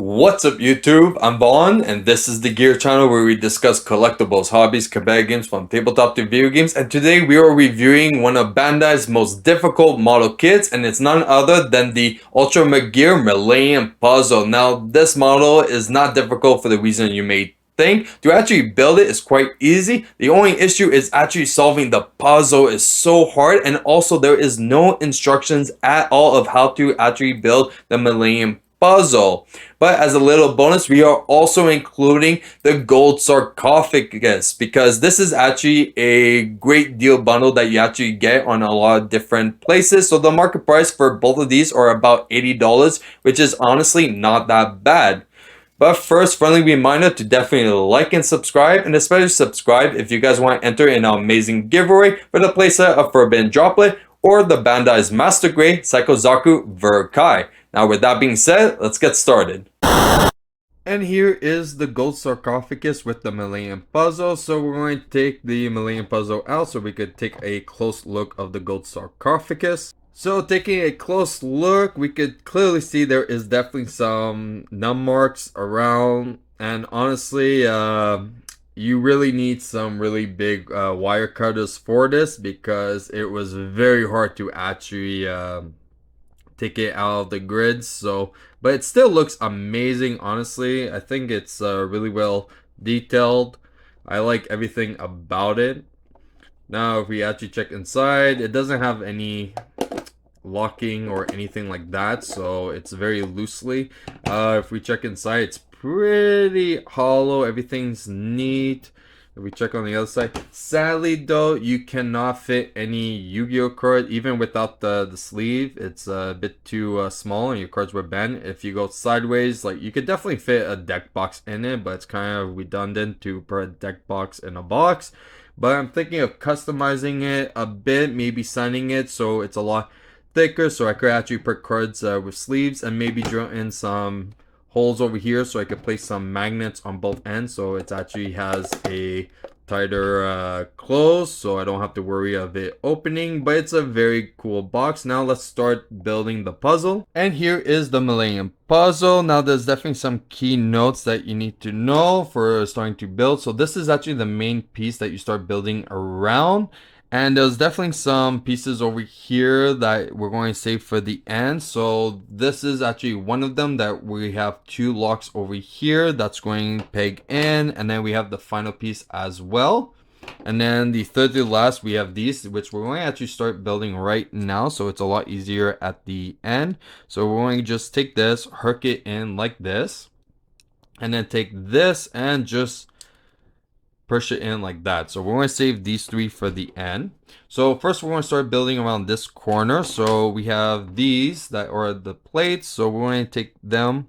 What's up YouTube? I'm Vaughn and this is the Gear channel where we discuss collectibles, hobbies, competitive games from tabletop to video games, and today we are reviewing one of Bandai's most difficult model kits, and it's none other than the Ultimagear Millennium puzzle. Now this model is not difficult for the reason you may think. To actually build it is quite easy. The only issue is actually solving the puzzle is so hard, and also there is no instructions at all of how to actually build the Millennium puzzle. But as a little bonus, we are also including the gold sarcophagus because this is actually a great deal bundle that you actually get on a lot of different places. So the market price for both of these are about $80, which is honestly not that bad. But first, friendly reminder to definitely like and subscribe, and especially subscribe if you guys want to enter in an amazing giveaway for the playset of Forbidden Droplet or the Bandai's Master Grade Sarcophagus Verkai. Now with that being said, let's get started. And here is the gold sarcophagus with the Millennium puzzle. So we're going to take the Millennium puzzle out so we could take a close look of the gold sarcophagus. So taking a close look, we could clearly see there is definitely some num marks around, and honestly, you really need some really big wire cutters for this because it was very hard to actually take it out of the grids. So but it still looks amazing. Honestly, I think it's really well detailed. I like everything about it. Now if we actually check inside, it doesn't have any locking or anything like that, so it's very loosely. If we check inside, it's pretty hollow. Everything's neat. If we check on the other side, sadly though, you cannot fit any Yu-Gi-Oh card even without the sleeve. It's a bit too small and your cards were bent. If you go sideways, like, you could definitely fit a deck box in it, but it's kind of redundant to put a deck box in a box. But I'm thinking of customizing it a bit, maybe signing it so it's a lot thicker, so I could actually put cards with sleeves and maybe drill in some holes over here so I could place some magnets on both ends so it actually has a tighter close, so I don't have to worry of it opening. But it's a very cool box. Now let's start building the puzzle. And here is the Millennium puzzle. Now there's definitely some key notes that you need to know for starting to build. So this is actually the main piece that you start building around. And there's definitely some pieces over here that we're going to save for the end. So this is actually one of them that we have two locks over here that's going to peg in. And then we have the final piece as well. And then the third to last, we have these, which we're going to actually start building right now. So it's a lot easier at the end. So we're going to just take this, hook it in like this. And then take this and just push it in like that. So we're going to save these three for the end. So first we're going to start building around this corner. So we have these that are the plates. So we're going to take them,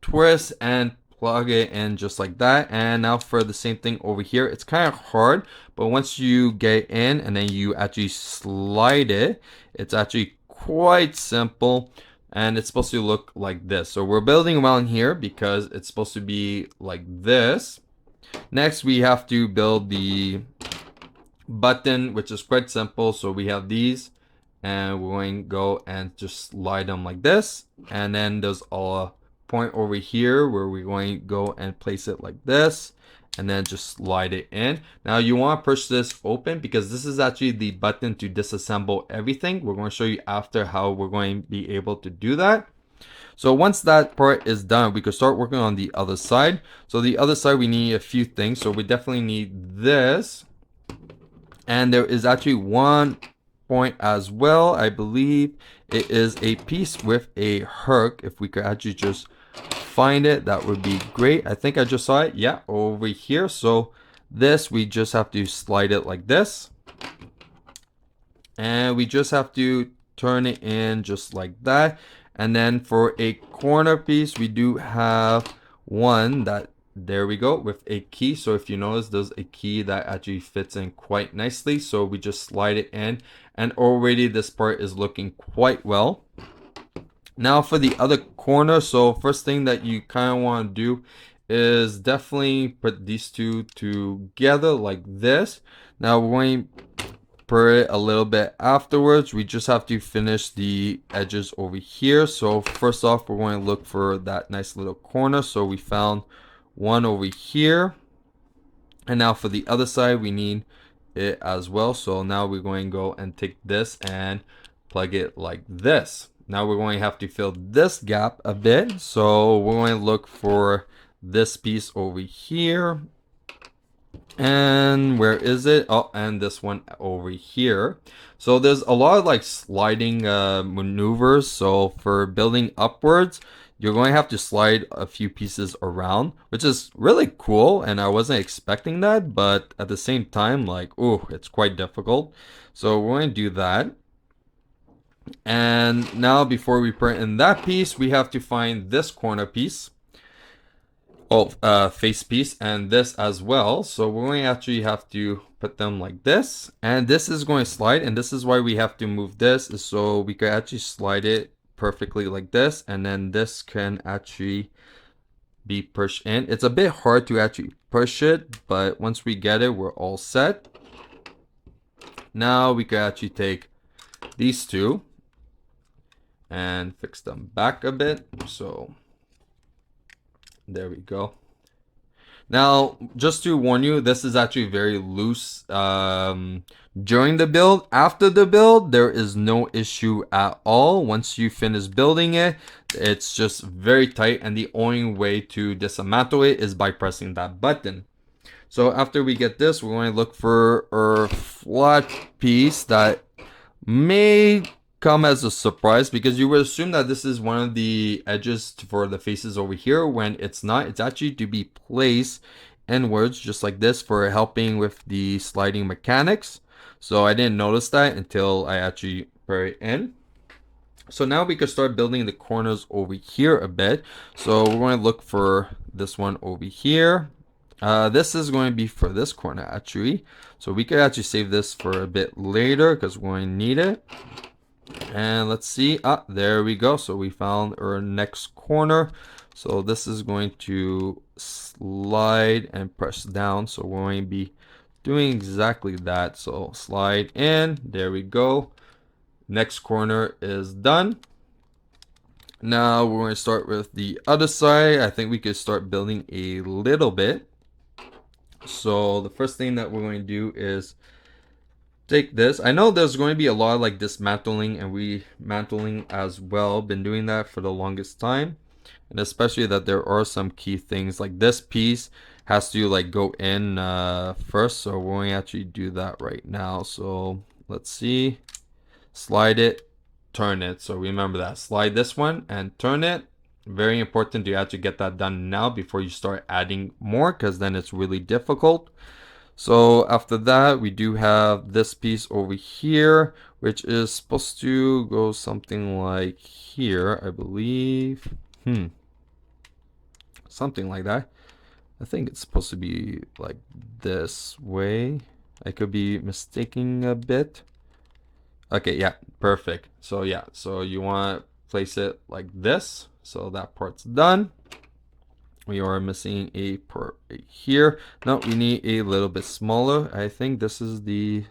twist and plug it in just like that. And now for the same thing over here, it's kind of hard, but once you get in and then you actually slide it, it's actually quite simple. And it's supposed to look like this. So we're building around here because it's supposed to be like this. Next, we have to build the button, which is quite simple. So we have these, and we're going to go and just slide them like this. And then there's a point over here where we're going to go and place it like this, and then just slide it in. Now you want to push this open because this is actually the button to disassemble everything. We're going to show you after how we're going to be able to do that. So once that part is done, we could start working on the other side. So the other side, we need a few things. So we definitely need this. And there is actually one point as well. I believe it is a piece with a hook. If we could actually just find it, that would be great. I think I just saw it. Yeah, over here. So this, we just have to slide it like this. And we just have to turn it in just like that. And then for a corner piece, we do have one that, there we go, with a key. So if you notice, there's a key that actually fits in quite nicely. So we just slide it in, and already this part is looking quite well. Now for the other corner, so first thing that you kind of want to do is definitely put these two together like this. Now we're going to per it a little bit afterwards. We just have to finish the edges over here. So first off, we're going to look for that nice little corner. So we found one over here. And now for the other side, we need it as well. So now we're going to go and take this and plug it like this. Now we're going to have to fill this gap a bit. So we're going to look for this piece over here. And where is it? Oh, and this one over here. So there's a lot of like sliding maneuvers. So for building upwards, you're going to have to slide a few pieces around, which is really cool. And I wasn't expecting that, but at the same time, like, oh, it's quite difficult. So we're going to do that. And now before we print in that piece, we have to find this corner piece. Face piece and this as well. So we're going to actually have to put them like this, and this is going to slide, and this is why we have to move this, is so we could actually slide it perfectly like this, and then this can actually be pushed in. It's a bit hard to actually push it, but once we get it, we're all set. Now we could actually take these two and fix them back a bit. So there we go. Now, just to warn you, this is actually very loose during the build. After the build, there is no issue at all. Once you finish building it, it's just very tight, and the only way to dismantle it is by pressing that button. So after we get this, we're going to look for a flat piece that may come as a surprise, because you would assume that this is one of the edges for the faces over here, when it's not. It's actually to be placed inwards just like this for helping with the sliding mechanics. So I didn't notice that until I actually put it in. So now we can start building the corners over here a bit. So we're going to look for this one over here. This is going to be for this corner actually, so we could actually save this for a bit later because we're going to need it. And let's see, there we go. So we found our next corner. So this is going to slide and press down. So we're going to be doing exactly that. So slide in, there we go. Next corner is done. Now we're going to start with the other side. I think we could start building a little bit. So the first thing that we're going to do is take this. I know there's going to be a lot of like dismantling and remantling as well. Been doing that for the longest time, and especially that there are some key things like this piece has to like go in first. So we're going to actually do that right now. So let's see, slide it, turn it. So remember that, slide this one and turn it. Very important to actually get that done now before you start adding more, because then it's really difficult. So after that, we do have this piece over here, which is supposed to go something like here, I believe. Something like that. I think it's supposed to be like this way. I could be mistaking a bit. Okay, yeah, perfect. So yeah, so you want to place it like this. So that part's done. We are missing a part right here. No, we need a little bit smaller. I think this is the,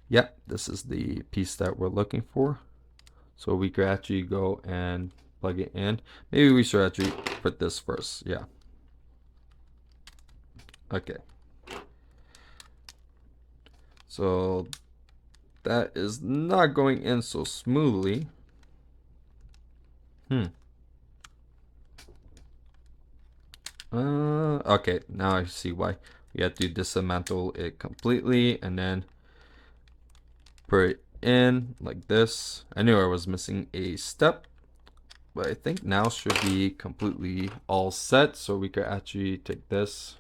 yeah, this is the piece that we're looking for. So we could actually go and plug it in. Maybe we should actually put this first. Yeah. Okay. So that is not going in so smoothly. Okay, now I see why. We have to dismantle it completely and then put it in like this. I knew I was missing a step, but I think now should be completely all set. So we could actually take this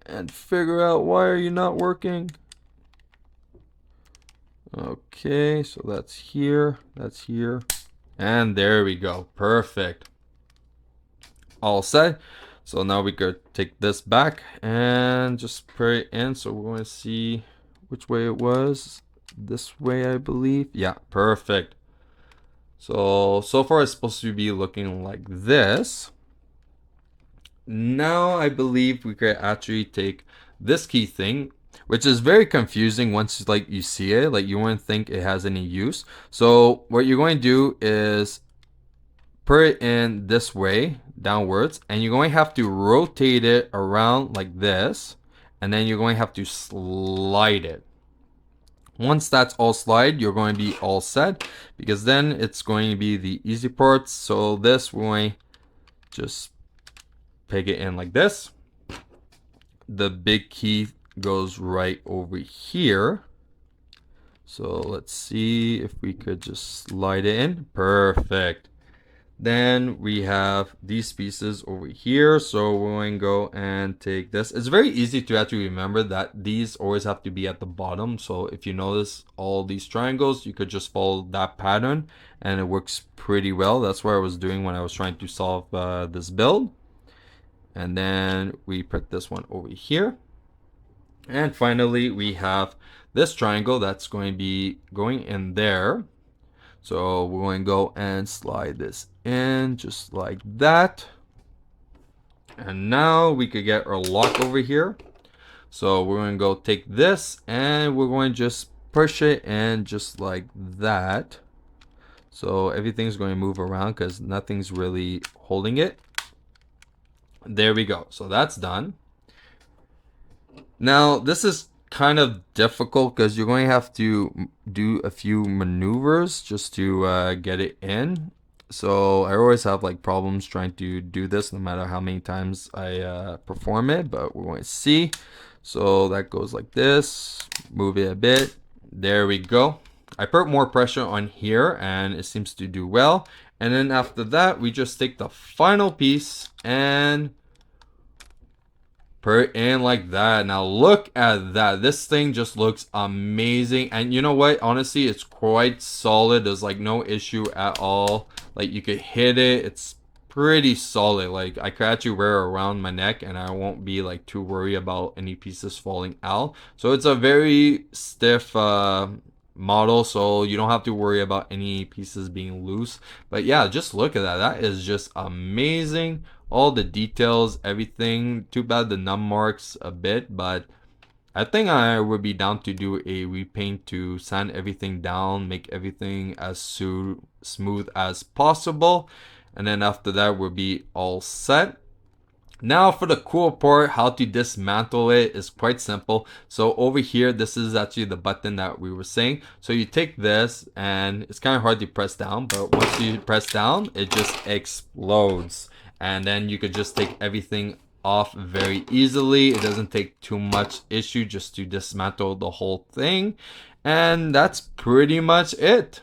and figure out, why are you not working? Okay, so that's here, that's here. And there we go, perfect. All set. So now we could take this back and just put it in. So we're going to see which way it was. This way, I believe. Yeah, perfect. So far it's supposed to be looking like this. Now I believe we could actually take this key thing, which is very confusing once like you see it. Like you wouldn't think it has any use. So what you're going to do is put it in this way downwards, and you're going to have to rotate it around like this, and then you're going to have to slide it. Once that's all slide, you're going to be all set, because then it's going to be the easy part. So this, we're going to just peg it in like this. The big key goes right over here. So let's see if we could just slide it in. Perfect. Then we have these pieces over here. So we're going to go and take this. It's very easy to actually remember that these always have to be at the bottom. So if you notice all these triangles, you could just follow that pattern and it works pretty well. That's what I was doing when I was trying to solve this build. And then we put this one over here. And finally, we have this triangle that's going to be going in there. So we're going to go and slide this in just like that. And now we could get our lock over here. So we're going to go take this and we're going to just push it in just like that. So everything's going to move around because nothing's really holding it. There we go. So that's done. Now this is kind of difficult because you're going to have to do a few maneuvers just to get it in. So I always have like problems trying to do this no matter how many times I perform it, but we're going to see. So that goes like this, move it a bit. There we go. I put more pressure on here and it seems to do well. And then after that, we just take the final piece and put it in like that. Now look at that. This thing just looks amazing. And you know what? Honestly, it's quite solid. There's like no issue at all. Like you could hit it. It's pretty solid. Like I could actually wear it around my neck and I won't be like too worried about any pieces falling out. So it's a very stiff model, so you don't have to worry about any pieces being loose. But yeah, just look at that. That is just amazing. All the details, everything. Too bad the num marks a bit, but I think I would be down to do a repaint to sand everything down, make everything as smooth as possible, and then after that we'll be all set. Now for the cool part, how to dismantle it is quite simple. So over here, this is actually the button that we were saying. So you take this and it's kind of hard to press down, but once you press down, it just explodes. And then you could just take everything off very easily. It doesn't take too much issue just to dismantle the whole thing. And that's pretty much it.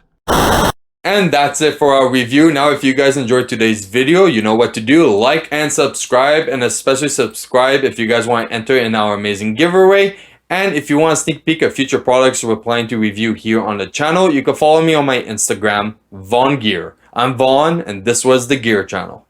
And that's it for our review. Now, if you guys enjoyed today's video, you know what to do. Like and subscribe, and especially subscribe if you guys want to enter in our amazing giveaway. And if you want a sneak peek of future products we're planning to review here on the channel, you can follow me on my Instagram, VaughnGear. I'm Vaughn, and this was the Gear Channel.